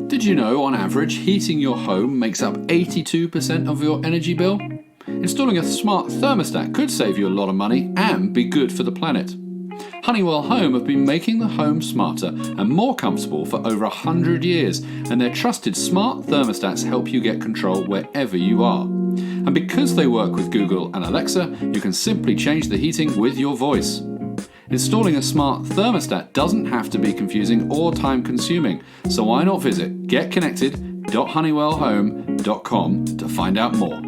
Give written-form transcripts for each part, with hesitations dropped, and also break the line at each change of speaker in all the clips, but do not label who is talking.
Did you know, on average, heating your home makes up 82% of your energy bill? Installing a smart thermostat could save you a lot of money and be good for the planet. Honeywell Home have been making the home smarter and more comfortable for over 100 years, and their trusted smart thermostats help you get control wherever you are. And because they work with Google and Alexa, you can simply change the heating with your voice. Installing a smart thermostat doesn't have to be confusing or time-consuming, so why not visit getconnected.honeywellhome.com to find out more.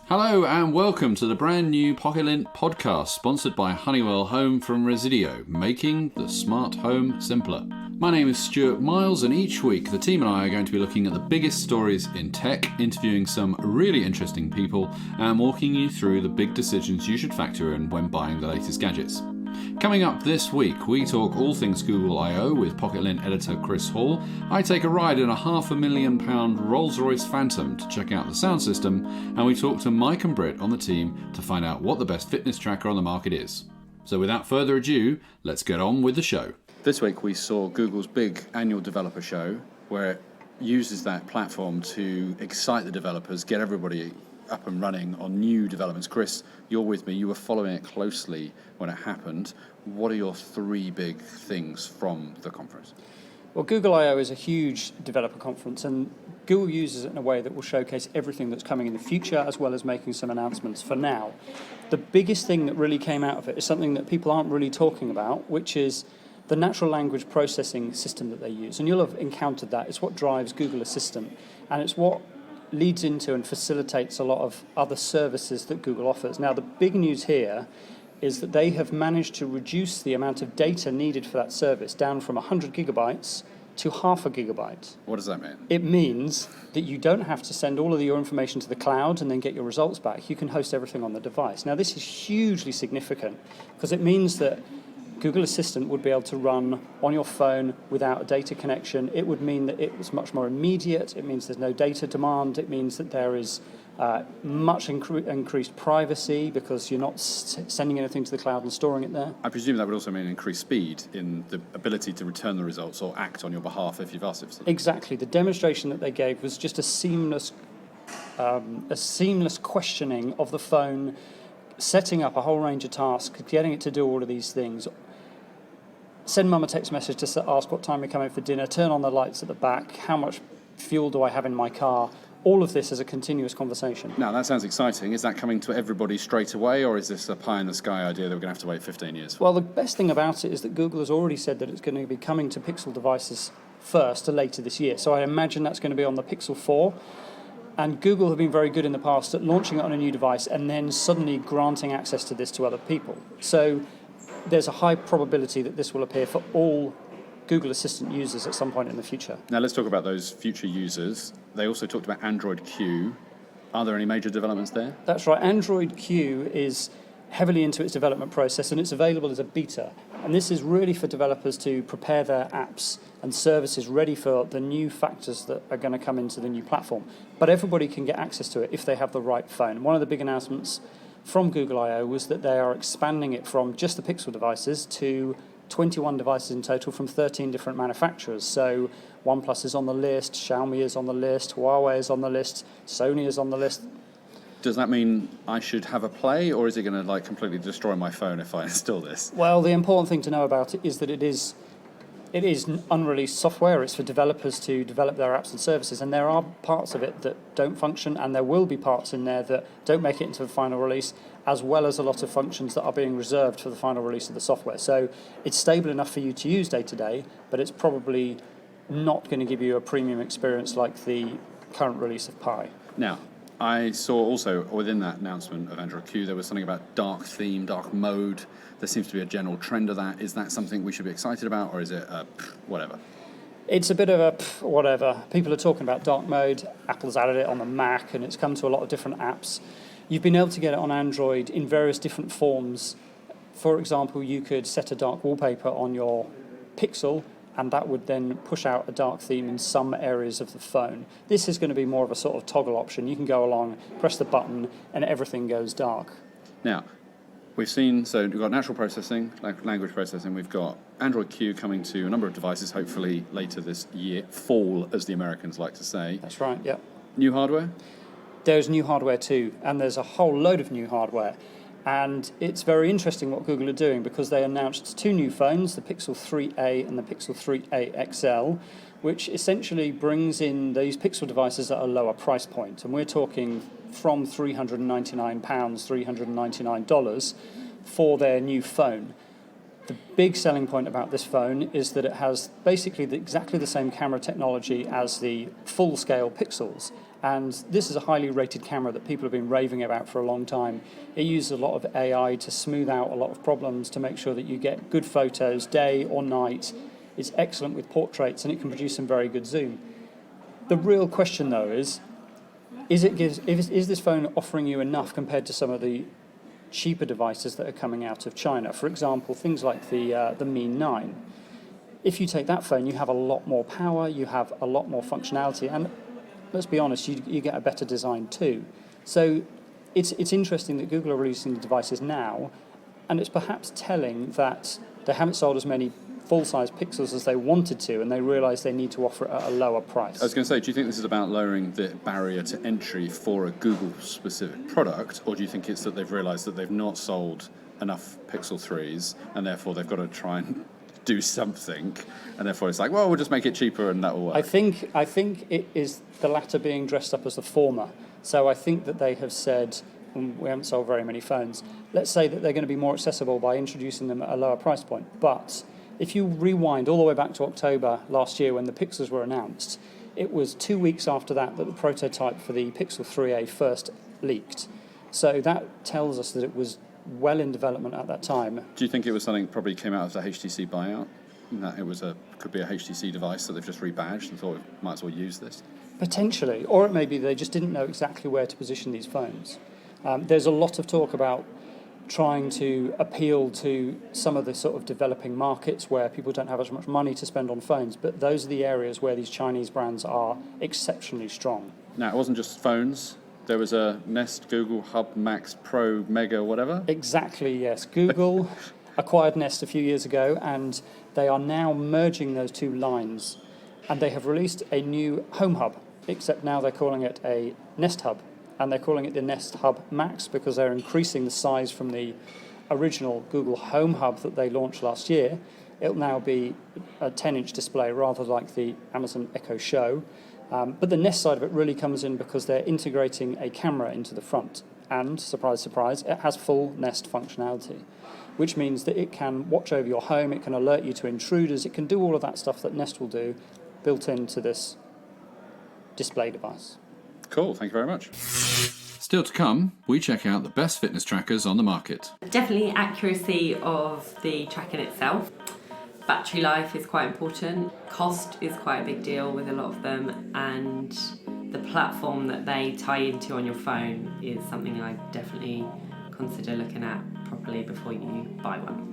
Hello and welcome to the brand new Pocket-lint podcast, sponsored by Honeywell Home from Residio, making the smart home simpler. My name is Stuart Miles, and each week the team and I are going to be looking at the biggest stories in tech, interviewing some really interesting people, and walking you through the big decisions you should factor in when buying the latest gadgets. Coming up this week, we talk all things Google I/O with Pocket-lint editor Chris Hall. I take a ride in a £500,000 Rolls Royce Phantom to check out the sound system, and we talk to Mike and Brit on the team to find out what the best fitness tracker on the market is. So without further ado, let's get on with the show. This week we saw Google's big annual developer show, where it uses that platform to excite the developers, get everybody up and running on new developments. Chris, you're with me. You were following it closely when it happened. What are your three big things from the conference?
Well, Google I/O is a huge developer conference, and Google uses it in a way that will showcase everything that's coming in the future, as well as making some announcements for now. The biggest thing that really came out of it is something that people aren't really talking about, which is the natural language processing system that they use. And you'll have encountered that. It's what drives Google Assistant, and it's what leads into and facilitates a lot of other services that Google offers. Now, the big news here is that they have managed to reduce the amount of data needed for that service down from 100 gigabytes to half a gigabyte.
What does that mean?
It means that you don't have to send all of your information to the cloud and then get your results back. You can host everything on the device. Now, this is hugely significant because it means that Google Assistant would be able to run on your phone without a data connection. It would mean that it was much more immediate. It means there's no data demand. It means that there is much increased privacy because you're not sending anything to the cloud and storing it there.
I presume that would also mean increased speed in the ability to return the results or act on your behalf if you've asked it for something.
Exactly. The demonstration that they gave was just a seamless questioning of the phone, setting up a whole range of tasks, getting it to do all of these things. Send mum a text message to ask what time we're coming for dinner, turn on the lights at the back, how much fuel do I have in my car. All of this is a continuous conversation.
Now, that sounds exciting. Is that coming to everybody straight away, or is this a pie-in-the-sky idea that we're going to have to wait 15 years for?
Well, the best thing about it is that Google has already said that it's going to be coming to Pixel devices first or later this year. So I imagine that's going to be on the Pixel 4. And Google have been very good in the past at launching it on a new device and then suddenly granting access to this to other people. So there's a high probability that this will appear for all Google Assistant users at some point in the future.
Now let's talk about those future users. They also talked about Android Q. Are there any major developments there?
That's right. Android Q is heavily into its development process, and it's available as a beta. And this is really for developers to prepare their apps and services ready for the new factors that are going to come into the new platform. But everybody can get access to it if they have the right phone. One of the big announcements from Google I/O was that they are expanding it from just the Pixel devices to 21 devices in total from 13 different manufacturers. So OnePlus is on the list, Xiaomi is on the list, Huawei is on the list, Sony is on the list.
Does that mean I should have a Play, or is it going to completely destroy my phone if I install this?
Well, the important thing to know about it is that it is unreleased software. It's for developers to develop their apps and services, and there are parts of it that don't function, and there will be parts in there that don't make it into the final release, as well as a lot of functions that are being reserved for the final release of the software. So it's stable enough for you to use day to day, but it's probably not going to give you a premium experience like the current release of Pi.
Now, I saw also within that announcement of Android Q, there was something about dark theme, dark mode. There seems to be a general trend of that. Is that something we should be excited about, or is it whatever?
It's a bit of a whatever. People are talking about dark mode. Apple's added it on the Mac, and it's come to a lot of different apps. You've been able to get it on Android in various different forms. For example, you could set a dark wallpaper on your Pixel, and that would then push out a dark theme in some areas of the phone. This is going to be more of a sort of toggle option. You can go along, press the button, and everything goes dark.
Now, We've seen, so we've got natural processing, language processing. We've got Android Q coming to a number of devices, hopefully later this year, fall, as the Americans like to say.
That's right, yeah.
New hardware?
There's new hardware too, and there's a whole load of new hardware. And it's very interesting what Google are doing, because they announced 2 new phones, the Pixel 3a and the Pixel 3a XL, which essentially brings in these Pixel devices at a lower price point. And we're talking from £399, $399 for their new phone. The big selling point about this phone is that it has basically exactly the same camera technology as the full-scale Pixels. And this is a highly rated camera that people have been raving about for a long time. It uses a lot of AI to smooth out a lot of problems, to make sure that you get good photos day or night. It's excellent with portraits, and it can produce some very good zoom. The real question, though, is this phone offering you enough compared to some of the cheaper devices that are coming out of China? For example, things like the Mi 9. If you take that phone, you have a lot more power, you have a lot more functionality, and let's be honest, you get a better design too. So it's interesting that Google are releasing the devices now, and it's perhaps telling that they haven't sold as many full-size Pixels as they wanted to, and they realise they need to offer it at a lower price.
I was going to say, do you think this is about lowering the barrier to entry for a Google-specific product, or do you think it's that they've realised that they've not sold enough Pixel 3s, and therefore they've got to try and do something, and therefore it's like, well, we'll just make it cheaper and that will work?
I think it is the latter being dressed up as the former. So I think that they have said, we haven't sold very many phones, let's say that they're going to be more accessible by introducing them at a lower price point. But if you rewind all the way back to October last year when the Pixels were announced, it was 2 weeks after that the prototype for the Pixel 3a first leaked. So that tells us that it was well in development at that time.
Do you think it was something that probably came out of the HTC buyout? That it was could be a HTC device that they've just rebadged and thought might as well use this?
Potentially, or it may be they just didn't know exactly where to position these phones. There's a lot of talk about trying to appeal to some of the sort of developing markets where people don't have as much money to spend on phones, but those are the areas where these Chinese brands are exceptionally strong.
Now, it wasn't just phones. There was a Nest, Google, Hub, Max, Pro, Mega, whatever?
Exactly, yes. Google acquired Nest a few years ago, and they are now merging those two lines, and they have released a new Home Hub, except now they're calling it a Nest Hub. And they're calling it the Nest Hub Max because they're increasing the size from the original Google Home Hub that they launched last year. It'll now be a 10-inch display rather like the Amazon Echo Show. But the Nest side of it really comes in because they're integrating a camera into the front. And, surprise, surprise, it has full Nest functionality, which means that it can watch over your home, it can alert you to intruders, it can do all of that stuff that Nest will do built into this display device.
Cool, thank you very much. Still to come, we check out the best fitness trackers on the market.
Definitely accuracy of the tracking itself. Battery life is quite important. Cost is quite a big deal with a lot of them, and the platform that they tie into on your phone is something I definitely consider looking at properly before you buy one.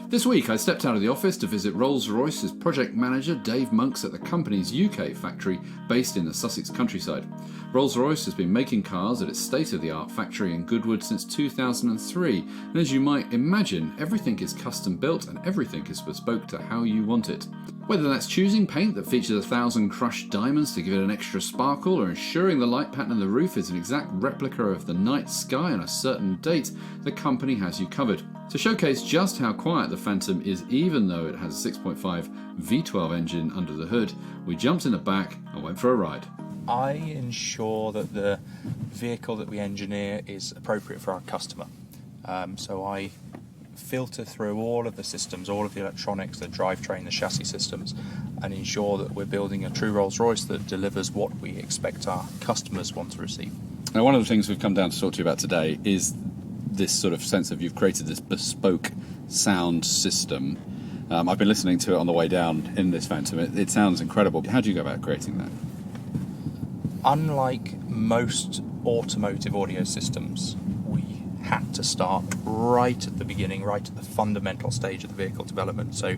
This week I stepped out of the office to visit Rolls Royce's project manager Dave Monks at the company's UK factory based in the Sussex countryside. Rolls Royce has been making cars at its state-of-the-art factory in Goodwood since 2003, and as you might imagine, everything is custom built and everything is bespoke to how you want it. Whether that's choosing paint that features 1,000 crushed diamonds to give it an extra sparkle, or ensuring the light pattern on the roof is an exact replica of the night sky on a certain date, the company has you covered. To showcase just how quiet the Phantom is even though it has a 6.5 V12 engine under the hood, we jumped in the back and went for a ride.
I ensure that the vehicle that we engineer is appropriate for our customer. So I filter through all of the systems, all of the electronics, the drivetrain, the chassis systems, and ensure that we're building a true Rolls Royce that delivers what we expect our customers want to receive.
Now, one of the things we've come down to talk to you about today is this sort of sense of you've created this bespoke sound system. I've been listening to it on the way down in this Phantom. It sounds incredible. How do you go about creating that?
Unlike most automotive audio systems, we had to start right at the beginning, right at the fundamental stage of the vehicle development. So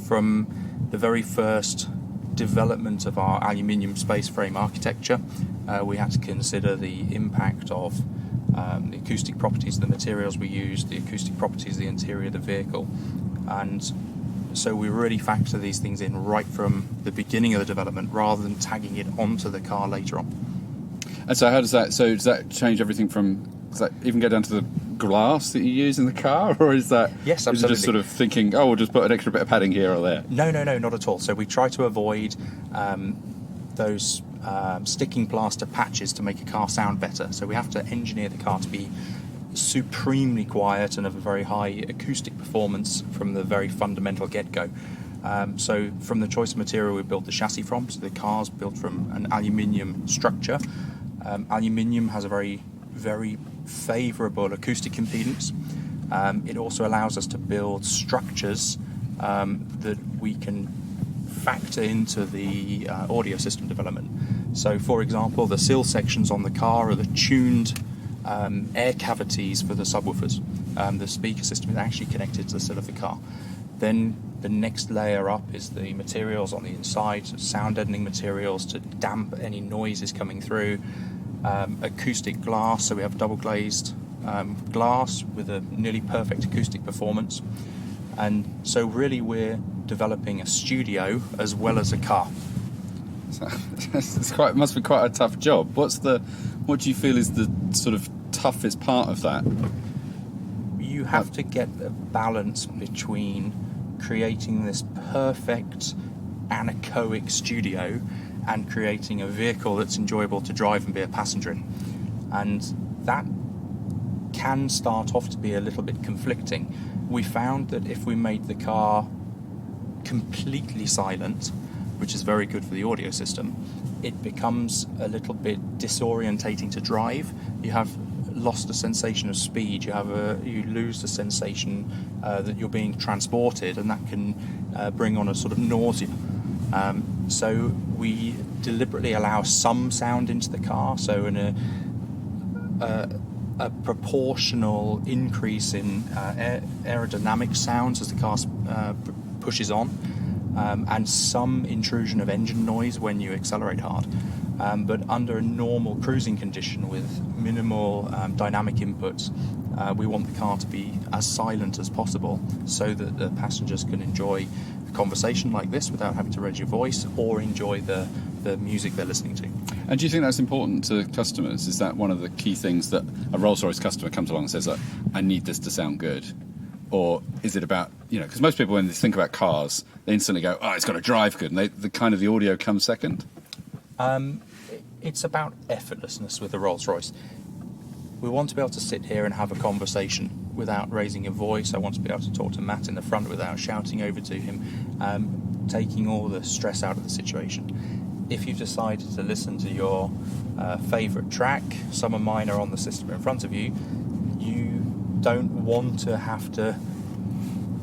from the very first development of our aluminium space frame architecture, we had to consider the impact of the acoustic properties of the materials we use, the acoustic properties of the interior of the vehicle. And so we really factor these things in right from the beginning of the development rather than tagging it onto the car later on.
And so does that change everything from, does that even go down to the glass that you use in the car, or is that
Yes, absolutely.
is it just sort of thinking, oh, we'll just put an extra bit of padding here or there?
No, not at all. So we try to avoid those sticking plaster patches to make a car sound better. So we have to engineer the car to be supremely quiet and of a very high acoustic performance from the very fundamental get-go. So from the choice of material we built the chassis from, so the car's built from an aluminium structure. Aluminium has a very, very favourable acoustic impedance. It also allows us to build structures that we can factor into the audio system development. So, for example, the sill sections on the car are the tuned air cavities for the subwoofers. The speaker system is actually connected to the sill of the car. Then the next layer up is the materials on the inside, so sound deadening materials to damp any noises coming through. Acoustic glass, so we have double glazed glass with a nearly perfect acoustic performance. And so really we're developing a studio as well as a car.
So it must be quite a tough job. What do you feel is the sort of toughest part of that?
You have to get a balance between creating this perfect anechoic studio and creating a vehicle that's enjoyable to drive and be a passenger in. And that can start off to be a little bit conflicting. We found that if we made the car completely silent, which is very good for the audio system, it becomes a little bit disorientating to drive. You have lost the sensation of speed, you lose the sensation that you're being transported, and that can bring on a sort of nausea. So we deliberately allow some sound into the car, so in a proportional increase in aerodynamic sounds as the car pushes on, and some intrusion of engine noise when you accelerate hard. But under a normal cruising condition with minimal dynamic inputs, we want the car to be as silent as possible so that the passengers can enjoy a conversation like this without having to raise your voice or enjoy the music they're listening to.
And do you think that's important to customers? Is that one of the key things that a Rolls Royce customer comes along and says, I need this to sound good? Or is it about, because most people when they think about cars, they instantly go, oh, it's got to drive good, and the audio comes second?
It's about effortlessness with the Rolls Royce. We want to be able to sit here and have a conversation without raising a voice. I want to be able to talk to Matt in the front without shouting over to him, taking all the stress out of the situation. If you've decided to listen to your favourite track, some of mine are on the system in front of you, you don't want to have to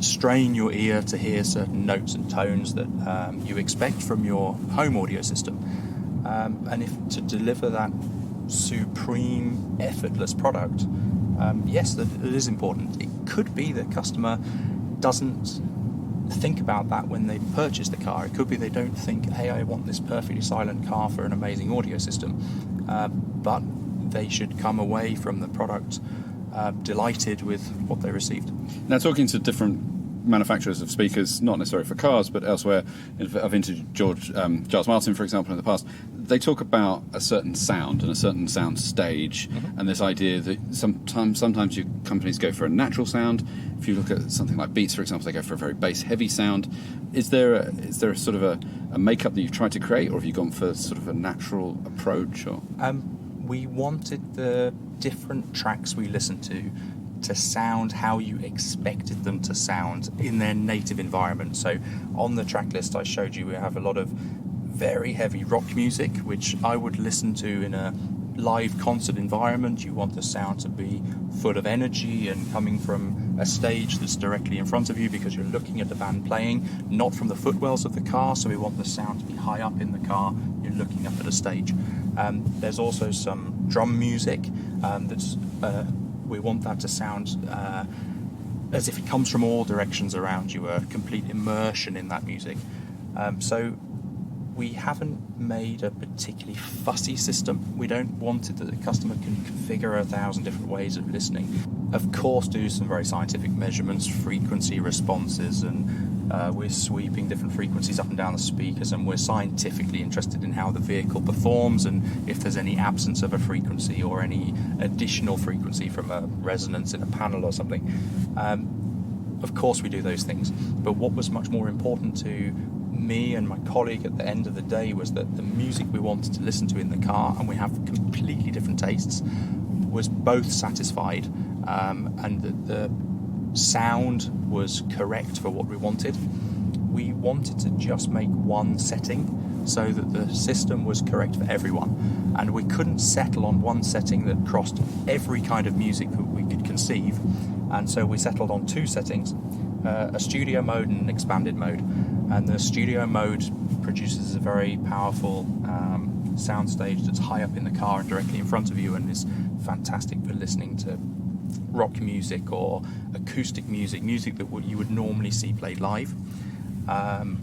strain your ear to hear certain notes and tones that you expect from your home audio system. And if to deliver that supreme, effortless product, yes, that it is important. It could be the customer doesn't think about that when they purchase the car. It could be they don't think, hey, I want this perfectly silent car for an amazing audio system. But they should come away from the product delighted with what they received.
Now, talking to different manufacturers of speakers, not necessarily for cars, but elsewhere, I've interviewed Giles Martin, for example, in the past. They talk about a certain sound and a certain sound stage, and this idea that sometimes your companies go for a natural sound. If you look at something like Beats, for example, they go for a very bass-heavy sound. Is there a sort of a makeup that you've tried to create, or have you gone for sort of a natural approach? Or
we wanted the different tracks we listened to sound how you expected them to sound in their native environment. So on the track list I showed you, we have a lot of very heavy rock music, which I would listen to in a live concert environment. You want the sound to be full of energy and coming from a stage that's directly in front of you because you're looking at the band playing, not from the footwells of the car. So we want the sound to be high up in the car, you're looking up at a stage. There's also some drum music we want that to sound as if it comes from all directions around you, a complete immersion in that music. So We haven't made a particularly fussy system. We don't want it that the customer can configure 1,000 different ways of listening. Of course, do some very scientific measurements, frequency responses, and we're sweeping different frequencies up and down the speakers, and we're scientifically interested in how the vehicle performs and if there's any absence of a frequency or any additional frequency from a resonance in a panel or something. Of course we do those things, but what was much more important to me and my colleague at the end of the day was that the music we wanted to listen to in the car, and we have completely different tastes, was both satisfied, and that the sound was correct for what we wanted. We wanted to just make one setting so that the system was correct for everyone, and we couldn't settle on one setting that crossed every kind of music that we could conceive, and so we settled on two settings, a studio mode and an expanded mode. And the studio mode produces a very powerful soundstage that's high up in the car and directly in front of you, and is fantastic for listening to rock music or acoustic music that you would normally see played live,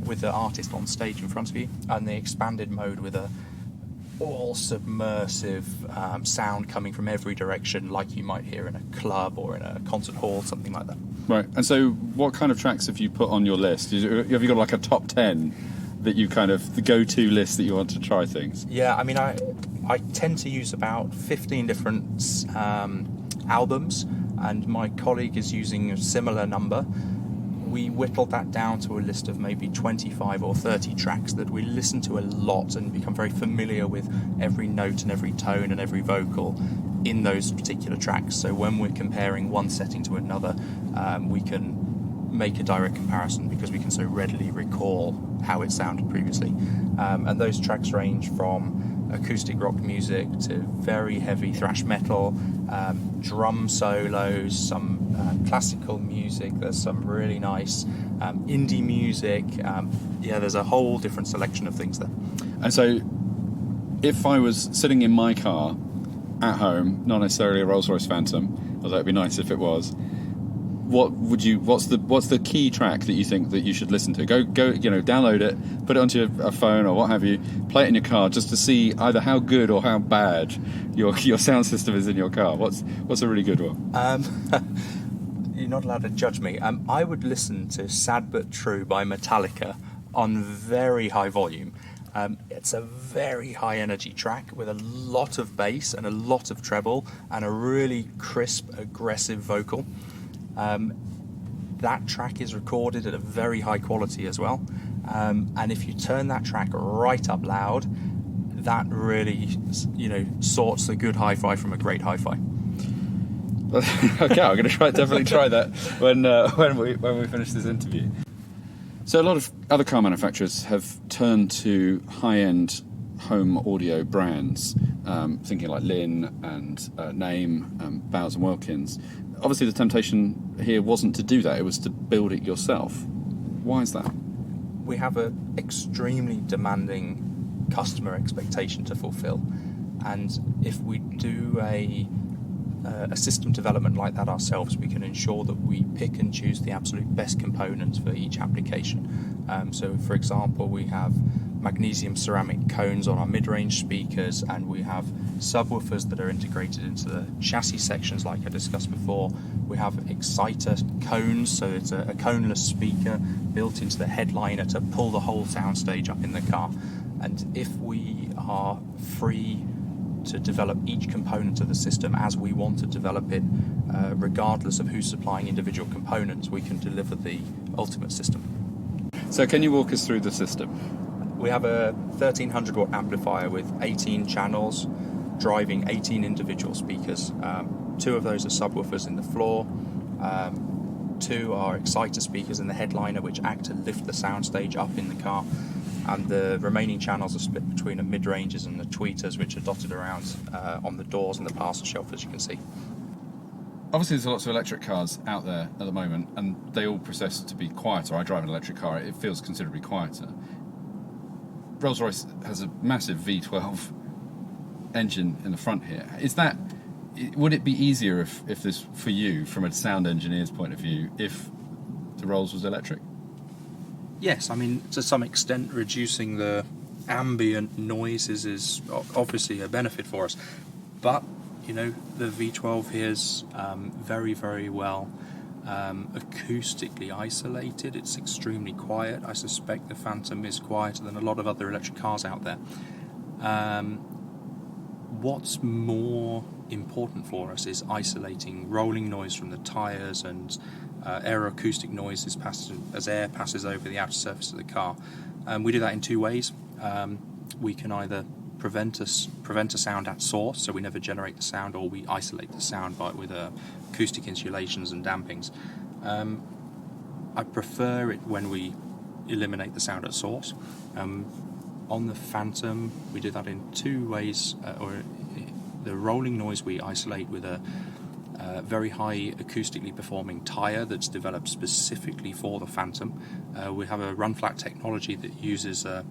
with the artist on stage in front of you. And the expanded mode with a all submersive sound coming from every direction, like you might hear in a club or in a concert hall, something like that.
Right, and so what kind of tracks have you put on your list? Have you got like a top 10 that you kind of, the go-to list that you want to try things?
Yeah, I mean, I tend to use about 15 different albums, and my colleague is using a similar number. We whittled that down to a list of maybe 25 or 30 tracks that we listen to a lot and become very familiar with every note and every tone and every vocal in those particular tracks. So when we're comparing one setting to another, we can make a direct comparison because we can so readily recall how it sounded previously. And those tracks range from acoustic rock music to very heavy thrash metal, drum solos, some classical music, there's some really nice indie music. There's a whole different selection of things there.
And so if I was sitting in my car at home, not necessarily a Rolls Royce Phantom, although it'd be nice if it was, what's the key track that you think that you should listen to? Go, download it, put it onto a phone or what have you, play it in your car just to see either how good or how bad your sound system is in your car. What's a really good one?
You're not allowed to judge me. I would listen to Sad But True by Metallica on very high volume. It's a very high energy track with a lot of bass and a lot of treble and a really crisp, aggressive vocal. That track is recorded at a very high quality as well, and if you turn that track right up loud, that really sorts a good hi-fi from a great hi-fi.
Okay, I'm going to definitely try that when we finish this interview. So a lot of other car manufacturers have turned to high-end home audio brands, thinking like Lin and Name, Bowers & Wilkins. Obviously the temptation here wasn't to do that, it was to build it yourself. Why is that?
We have an extremely demanding customer expectation to fulfill, and if we do a system development like that ourselves, we can ensure that we pick and choose the absolute best components for each application. So for example, we have magnesium ceramic cones on our mid-range speakers, and we have subwoofers that are integrated into the chassis sections like I discussed before. We have exciter cones, so it's a coneless speaker built into the headliner to pull the whole soundstage up in the car. And if we are free to develop each component of the system as we want to develop it, regardless of who's supplying individual components, we can deliver the ultimate system.
So can you walk us through the system?
We have a 1300 watt amplifier with 18 channels driving 18 individual speakers. 2 of those are subwoofers in the floor, 2 are exciter speakers in the headliner which act to lift the soundstage up in the car, and the remaining channels are split between the mid-ranges and the tweeters, which are dotted around on the doors and the parcel shelf, as you can see.
Obviously there's lots of electric cars out there at the moment, and they all profess to be quieter. I drive an electric car, it feels considerably quieter. Rolls-Royce has a massive V12 engine in the front here. Would it be easier if this, for you, from a sound engineer's point of view, if the Rolls was electric?
Yes, I mean, to some extent reducing the ambient noises is obviously a benefit for us, but the V12 here is very, very well acoustically isolated. It's extremely quiet. I suspect the Phantom is quieter than a lot of other electric cars out there. What's more important for us is isolating rolling noise from the tyres and aeroacoustic noises as air passes over the outer surface of the car. We do that in two ways. We can either prevent a sound at source, so we never generate the sound, or we isolate the sound with acoustic insulations and dampings. I prefer it when we eliminate the sound at source. On the Phantom, we do that in two ways. The rolling noise we isolate with a very high acoustically performing tyre that's developed specifically for the Phantom. We have a run-flat technology that uses a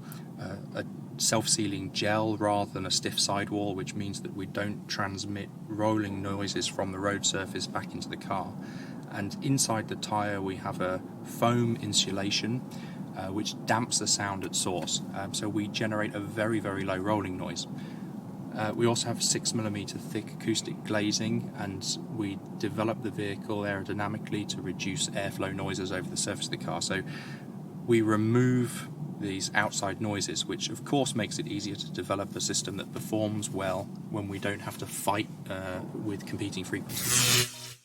self-sealing gel rather than a stiff sidewall, which means that we don't transmit rolling noises from the road surface back into the car. And inside the tyre we have a foam insulation which damps the sound at source, so we generate a very, very low rolling noise. We also have 6mm thick acoustic glazing, and we develop the vehicle aerodynamically to reduce airflow noises over the surface of the car. So we remove these outside noises, which of course makes it easier to develop a system that performs well when we don't have to fight with competing frequencies.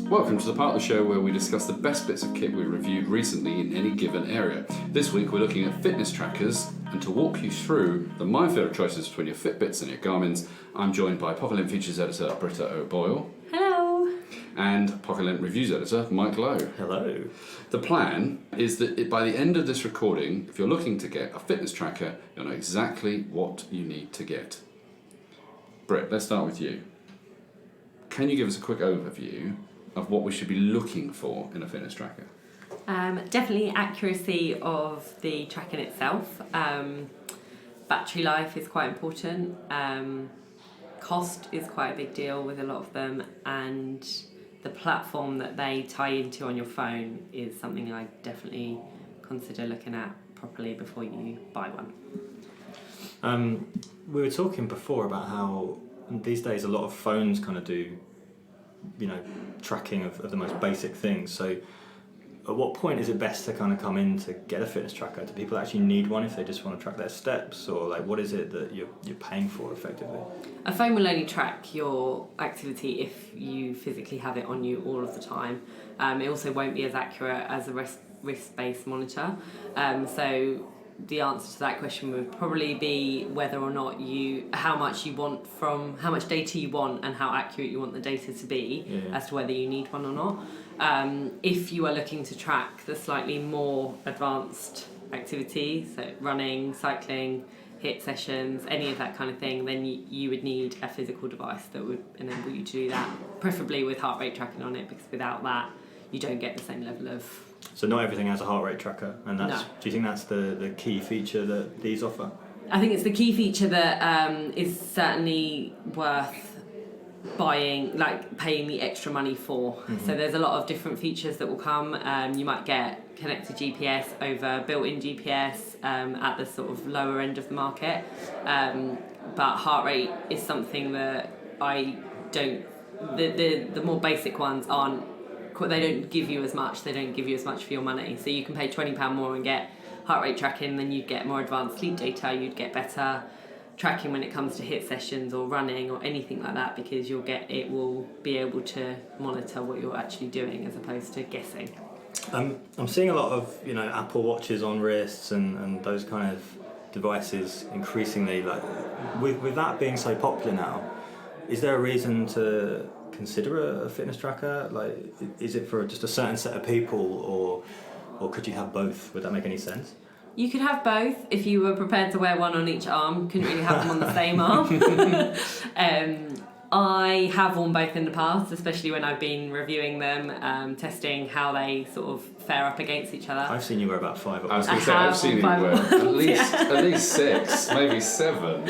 Welcome to the part of the show where we discuss the best bits of kit we reviewed recently in any given area. This week we're looking at fitness trackers, and to walk you through the minefield of choices between your Fitbits and your Garmins, I'm joined by Pocket-lint Features Editor Britta O'Boyle.
Hello.
And Pocket-lint Reviews Editor Mike Lowe.
Hello.
The plan is that by the end of this recording, if you're looking to get a fitness tracker, you'll know exactly what you need to get. Britt, let's start with you. Can you give us a quick overview of what we should be looking for in a fitness tracker?
Definitely accuracy of the tracking itself. Battery life is quite important. Cost is quite a big deal with a lot of them, and the platform that they tie into on your phone is something I definitely consider looking at properly before you buy one.
We were talking before about how these days a lot of phones kind of do, tracking of the most basic things. So at what point is it best to kind of come in to get a fitness tracker? Do people actually need one if they just want to track their steps, or what is it that you're paying for effectively?
A phone will only track your activity if you physically have it on you all of the time. It also won't be as accurate as a wrist-based monitor. So the answer to that question would probably be whether or not how much data you want and how accurate you want the data to be, as to whether you need one or not. If you are looking to track the slightly more advanced activities, so running, cycling, HIIT sessions, any of that kind of thing, then you would need a physical device that would enable you to do that, preferably with heart rate tracking on it, because without that you don't get the same level of...
So not everything has a heart rate tracker, and
No.
Do you think that's the key feature that these offer?
I think it's the key feature that is certainly worth buying, paying the extra money for. Mm-hmm. So there's a lot of different features that will come. You might get connected GPS over built-in GPS at the sort of lower end of the market, but heart rate is something that I don't... The more basic ones aren't... They don't give you as much. They don't give you as much for your money. So you can pay £20 more and get heart rate tracking, then you'd get more advanced sleep data, you'd get better tracking when it comes to HIIT sessions or running or anything like that, because it will be able to monitor what you're actually doing as opposed to guessing.
I'm seeing a lot of Apple Watches on wrists and those kind of devices increasingly. With that being so popular now, is there a reason to consider a fitness tracker? Is it for just a certain set of people, or could you have both? Would that make any sense?
You could have both if you were prepared to wear one on each arm. Couldn't really have them on the same arm. I have worn both in the past, especially when I've been reviewing them, testing how they sort of fare up against each other.
I've seen you wear about 5 or
I was going to say, I've seen you wear at least 6, maybe 7. When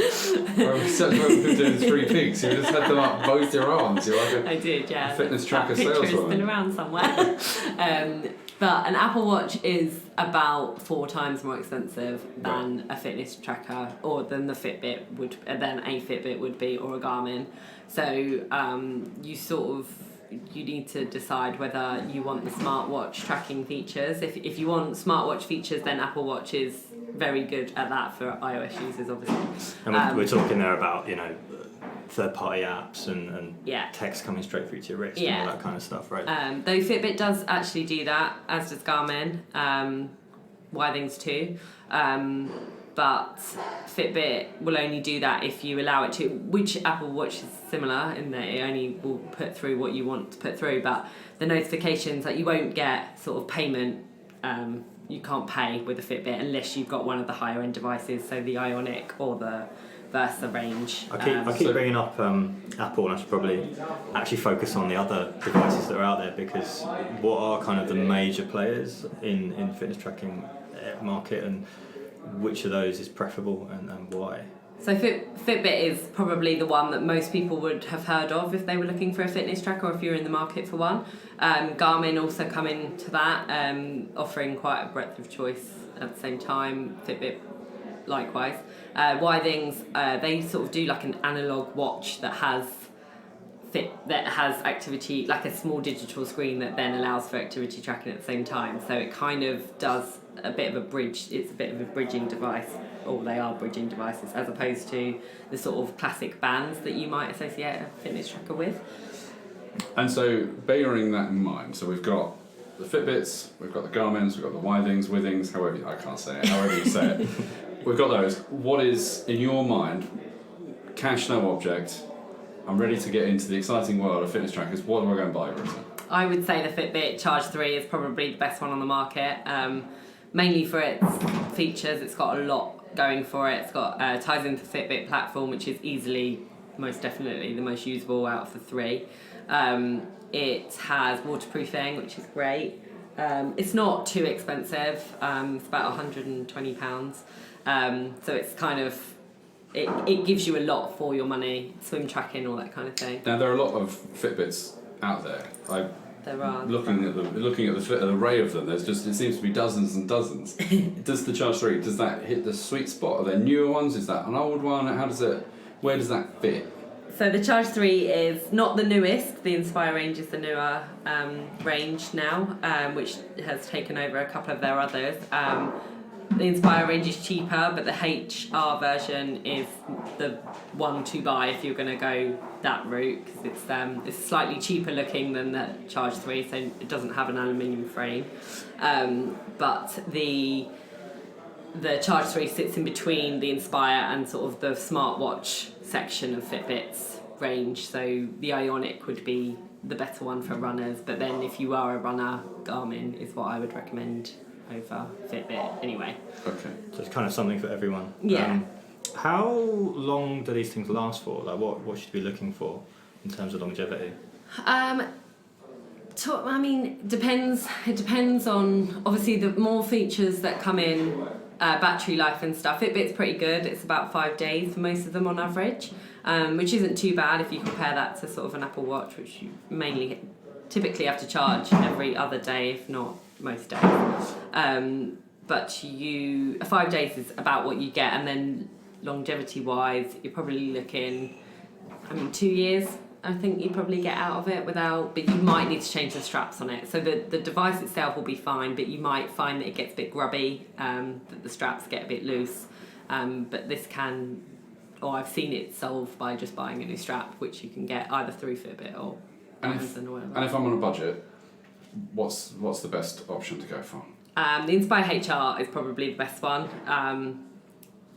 we were doing 3 peaks, you just had them up both your arms. You're like
I did, yeah.
a fitness tracker
that picture
saleswoman.
has been around somewhere. But an Apple Watch is about 4 times more expensive than a fitness tracker, or than the Fitbit would, than a Fitbit would be, or a Garmin. So you need to decide whether you want the smartwatch tracking features. If you want smartwatch features, then Apple Watch is very good at that for iOS users, obviously.
And we're talking there about, third-party apps and
Yeah.
text coming straight through to your wrist
Yeah.
and all that kind of stuff, right?
Though Fitbit does actually do that, as does Garmin, Withings too. But Fitbit will only do that if you allow it to, which Apple Watch is similar in that it only will put through what you want to put through, but the notifications that you won't get sort of payment, you can't pay with a Fitbit unless you've got one of the higher end devices, so the Ionic or the Versa range.
I keep bringing up Apple, and I should probably actually focus on the other devices that are out there, because what are kind of the major players in fitness tracking market, and which of those is preferable and why?
So Fitbit is probably the one that most people would have heard of if they were looking for a fitness tracker, or if you're in the market for one. Garmin also come into that, offering quite a breadth of choice at the same time. Fitbit likewise. Withings, they sort of do like an analog watch that has activity, like a small digital screen that then allows for activity tracking at the same time. So it kind of does a bit of a bridge. It's a bit of a bridging device, or they are bridging devices, as opposed to the sort of classic bands that you might associate a fitness tracker with.
And so, bearing that in mind, so we've got the Fitbits, we've got the Garmins, we've got the Withings, however you say it. We've got those. What is, in your mind, cash no object, I'm ready to get into the exciting world of fitness trackers, what do I go and buy, Britta?
I would say the Fitbit Charge 3 is probably the best one on the market, mainly for its features. It's got a lot going for it. It's got ties into the Fitbit platform, which is easily, most definitely, the most usable out of the 3. It has waterproofing, which is great. It's not too expensive. It's about £120. So it's kind of, it gives you a lot for your money, swim tracking, all that kind of thing.
Now, there are a lot of Fitbits out there.
There are.
Looking at the array of them, it seems to be dozens and dozens. Does the Charge 3, does that hit the sweet spot? Are there newer ones? Is that an old one? Where does that fit?
So the Charge 3 is not the newest. The Inspire range is the newer range now, which has taken over a couple of their others. The Inspire range is cheaper, but the HR version is the one to buy if you're going to go that route, because it's slightly cheaper looking than the Charge 3, so it doesn't have an aluminium frame. But the Charge 3 sits in between the Inspire and sort of the smartwatch section of Fitbit's range, so the Ionic would be the better one for runners, but then if you are a runner, Garmin is what I would recommend over Fitbit anyway.
Okay.
So it's kind of something for everyone.
Yeah.
How long do these things last for? Like, what should we be looking for in terms of longevity?
Depends. It depends on, obviously, the more features that come in, battery life and stuff. Fitbit's pretty good. It's about 5 days for most of them on average, which isn't too bad if you compare that to sort of an Apple Watch, which you typically have to charge every other day, if not most days. But 5 days is about what you get, and then longevity-wise, you're probably looking, 2 years. I think you probably get out of it but you might need to change the straps on it. So the device itself will be fine, but you might find that it gets a bit grubby, that the straps get a bit loose. But this I've seen it solved by just buying a new strap, which you can get either through Fitbit or Amazon or whatever.
And if I'm on a budget, what's the best option to go for?
The Inspire HR is probably the best one,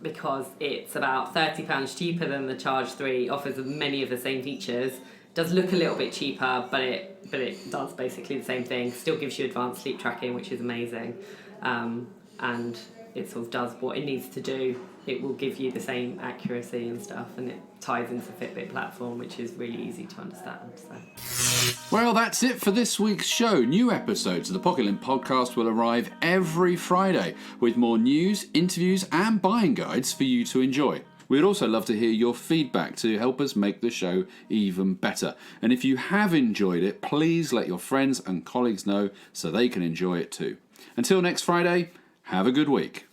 because it's about £30 cheaper than the Charge 3, offers many of the same features, does look a little bit cheaper, but it does basically the same thing, still gives you advanced sleep tracking, which is amazing, and it sort of does what it needs to do. It will give you the same accuracy and stuff, and it ties into the Fitbit platform, which is really easy to understand. So.
Well, that's it for this week's show. New episodes of the Pocket-lint podcast will arrive every Friday with more news, interviews and buying guides for you to enjoy. We'd also love to hear your feedback to help us make the show even better. And if you have enjoyed it, please let your friends and colleagues know so they can enjoy it too. Until next Friday, have a good week.